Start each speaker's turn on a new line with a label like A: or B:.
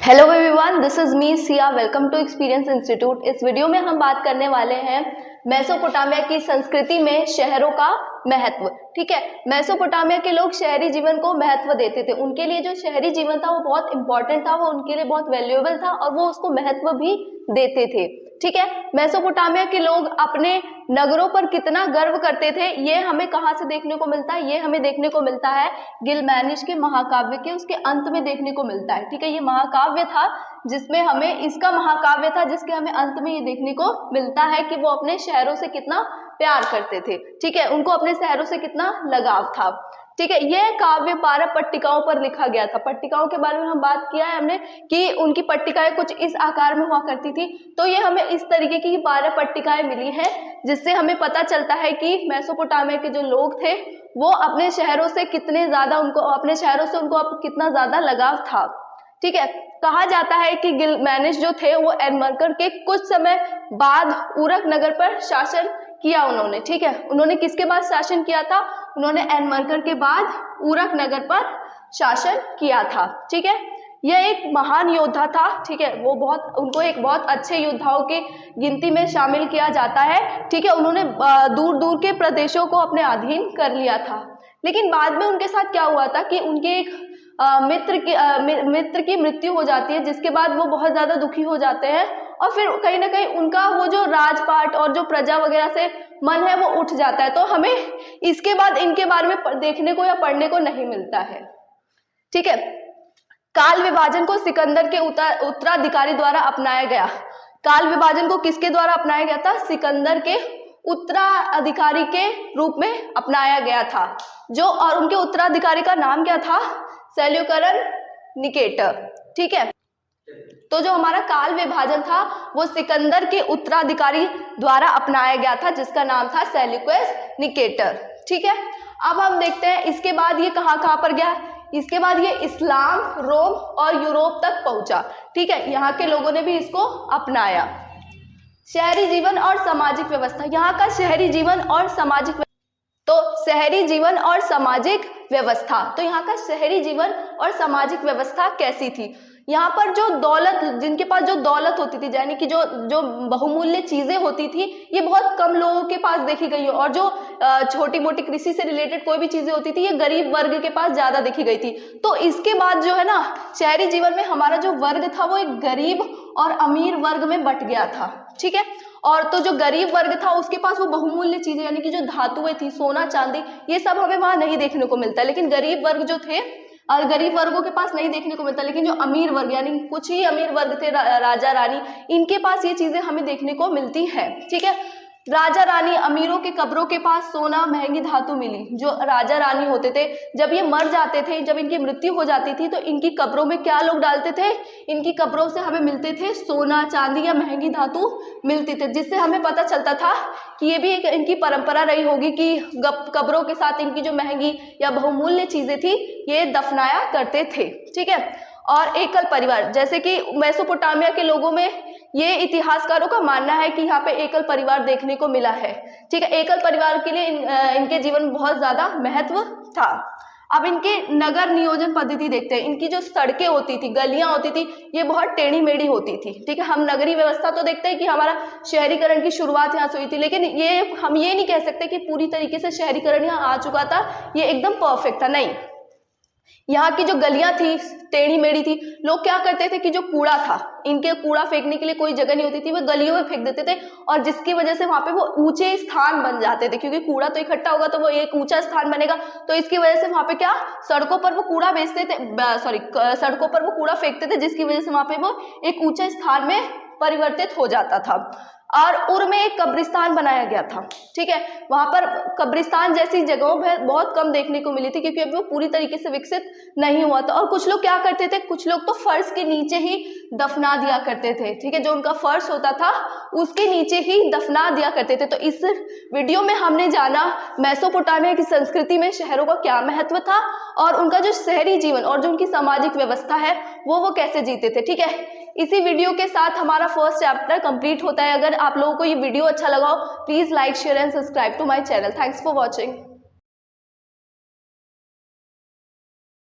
A: Hello everyone, this is me Siya. Welcome to experience institute. इस video में हम बात करने वाले हैं मेसोपोटामिया की संस्कृति में शहरों का महत्व। ठीक है, मेसोपोटामिया के लोग शहरी जीवन को महत्व देते थे। उनके लिए जो शहरी जीवन था वो बहुत इंपॉर्टेंट था, वो उनके लिए बहुत वैल्यूएबल था और वो उसको महत्व भी देते थे। ठीक है, मेसोपोटामिया के लोग अपने नगरों पर कितना गर्व करते थे ये हमें कहाँ से देखने को मिलता है? ये हमें देखने को मिलता है गिलगामेश के महाकाव्य के उसके अंत में देखने को मिलता है। ठीक है, ये महाकाव्य था जिसमें हमें इसका महाकाव्य था जिसके हमें अंत में ये देखने को मिलता है कि वो अपने शहरों से कितना प्यार करते थे। ठीक है, उनको अपने शहरों से कितना लगाव था। ठीक है, यह काव्य 12 पट्टिकाओं पर लिखा गया था। पट्टिकाओं के बारे में हम बात किया है हमने कि उनकी पट्टिकाएं कुछ इस आकार में हुआ करती थी। तो ये हमें इस तरीके की 12 पट्टिकाएं मिली हैं जिससे हमें पता चलता है कि मेसोपोटामिया के जो लोग थे वो अपने शहरों से कितने ज्यादा उनको कितना ज्यादा लगाव था। ठीक है, कहा जाता है कि गिलगामेश जो थे वो एनमरकर के कुछ समय बाद उरक नगर पर शासन किया उन्होंने। ठीक है, उन्होंने किसके बाद शासन किया था? उन्होंने एनमरकर के बाद उरक नगर पर शासन किया था। ठीक है, यह एक महान योद्धा था। ठीक है, उनको एक बहुत अच्छे योद्धाओं की गिनती में शामिल किया जाता है। ठीक है, उन्होंने दूर दूर के प्रदेशों को अपने अधीन कर लिया था। लेकिन बाद में उनके साथ क्या हुआ था कि उनके एक मित्र की मृत्यु हो जाती है, जिसके बाद वो बहुत ज्यादा दुखी हो जाते हैं और फिर कहीं ना कहीं उनका वो जो राजपाट और जो प्रजा वगैरह से मन है वो उठ जाता है। तो हमें इसके बाद इनके बारे में देखने को या पढ़ने को नहीं मिलता है। ठीक है, काल विभाजन को सिकंदर के उत्तराधिकारी द्वारा अपनाया गया। काल विभाजन को किसके द्वारा अपनाया गया था? सिकंदर के उत्तराधिकारी के रूप में अपनाया गया था। और उनके उत्तराधिकारी का नाम क्या था? Seleucus Nicator. ठीक है, तो जो हमारा काल विभाजन था वो सिकंदर के उत्तराधिकारी द्वारा अपनाया गया था जिसका नाम था सेल्यूकस निकेटर। ठीक है, अब हम देखते हैं इसके बाद ये कहाँ पर गया। इसके बाद ये इस्लाम, रोम और यूरोप तक पहुंचा। ठीक है, यहाँ के लोगों ने भी इसको अपनाया। शहरी जीवन और सामाजिक व्यवस्था। यहाँ का शहरी जीवन और सामाजिक शहरी जीवन और सामाजिक व्यवस्था। तो यहाँ का शहरी जीवन और सामाजिक व्यवस्था कैसी थी? यहाँ पर जिनके पास जो दौलत होती थी, यानी कि जो बहुमूल्य चीजें होती थी, ये बहुत कम लोगों के पास देखी गई है। और जो छोटी मोटी कृषि से रिलेटेड कोई भी चीजें होती थी ये गरीब वर्ग के पास ज्यादा देखी गई थी। तो इसके बाद जो है ना, शहरी जीवन में हमारा जो वर्ग था वो एक गरीब और अमीर वर्ग में बट गया था। ठीक है, और तो जो गरीब वर्ग था उसके पास वो बहुमूल्य चीजें यानी कि जो धातुएं थी, सोना चांदी, ये सब हमें वहां नहीं देखने को मिलता। लेकिन गरीब वर्ग जो थे और गरीब वर्गों के पास नहीं देखने को मिलता। लेकिन जो अमीर वर्ग यानी कुछ ही अमीर वर्ग थे, राजा रानी, इनके पास ये चीजें हमें देखने को मिलती है। ठीक है, राजा रानी अमीरों के कब्रों के पास सोना, महंगी धातु मिली। जो राजा रानी होते थे जब ये मर जाते थे, जब इनकी मृत्यु हो जाती थी तो इनकी कब्रों में क्या लोग डालते थे? इनकी कब्रों से हमें मिलते थे सोना, चांदी या महंगी धातु मिलती थी, जिससे हमें पता चलता था कि ये भी एक इनकी परंपरा रही होगी कि कब्रों के साथ इनकी जो महंगी या बहुमूल्य चीजें थी ये दफनाया करते थे। ठीक है, और एकल परिवार, जैसे कि मेसोपोटामिया के लोगों में ये इतिहासकारों का मानना है कि यहाँ पे एकल परिवार देखने को मिला है। ठीक है, एकल परिवार के लिए इनके जीवन में बहुत ज्यादा महत्व था। अब इनके नगर नियोजन पद्धति देखते हैं। इनकी जो सड़कें होती थी, गलियां होती थी, ये बहुत टेढ़ी मेढ़ी होती थी। ठीक है, हम नगरीय व्यवस्था तो देखते हैं कि हमारा शहरीकरण की शुरुआत यहाँ से हुई थी, लेकिन हम ये नहीं कह सकते कि पूरी तरीके से शहरीकरण यहाँ आ चुका था, ये एकदम परफेक्ट था। नहीं, यहाँ की जो गलियां थी टेढ़ी मेढ़ी थी। लोग क्या करते थे कि जो कूड़ा था, इनके कूड़ा फेंकने के लिए कोई जगह नहीं होती थी, वो गलियों में फेंक देते थे और जिसकी वजह से वहां पे वो ऊंचे स्थान बन जाते थे। क्योंकि कूड़ा तो इकट्ठा होगा तो वो एक ऊंचा स्थान बनेगा, तो इसकी वजह से वहां पे क्या सड़कों पर वो कूड़ा सड़कों पर वो कूड़ा फेंकते थे, जिसकी वजह से वहां पे वो एक ऊंचे स्थान में परिवर्तित हो जाता था। और उर में एक कब्रिस्तान बनाया गया था। ठीक है, वहां पर कब्रिस्तान जैसी जगहों पर बहुत कम देखने को मिली थी क्योंकि अभी वो पूरी तरीके से विकसित नहीं हुआ था। और कुछ लोग क्या करते थे, कुछ लोग तो फर्श के नीचे ही दफना दिया करते थे। ठीक है, जो उनका फर्श होता था उसके नीचे ही दफना दिया करते थे। तो इस वीडियो में हमने जाना मेसोपोटामिया की संस्कृति में शहरों का क्या महत्व था और उनका जो शहरी जीवन और जो उनकी सामाजिक व्यवस्था है वो कैसे जीते थे। ठीक है, इसी वीडियो के साथ हमारा फर्स्ट चैप्टर कंप्लीट होता है। अगर आप लोगों को ये वीडियो अच्छा लगा हो, please like, share and subscribe to my channel. Thanks for watching.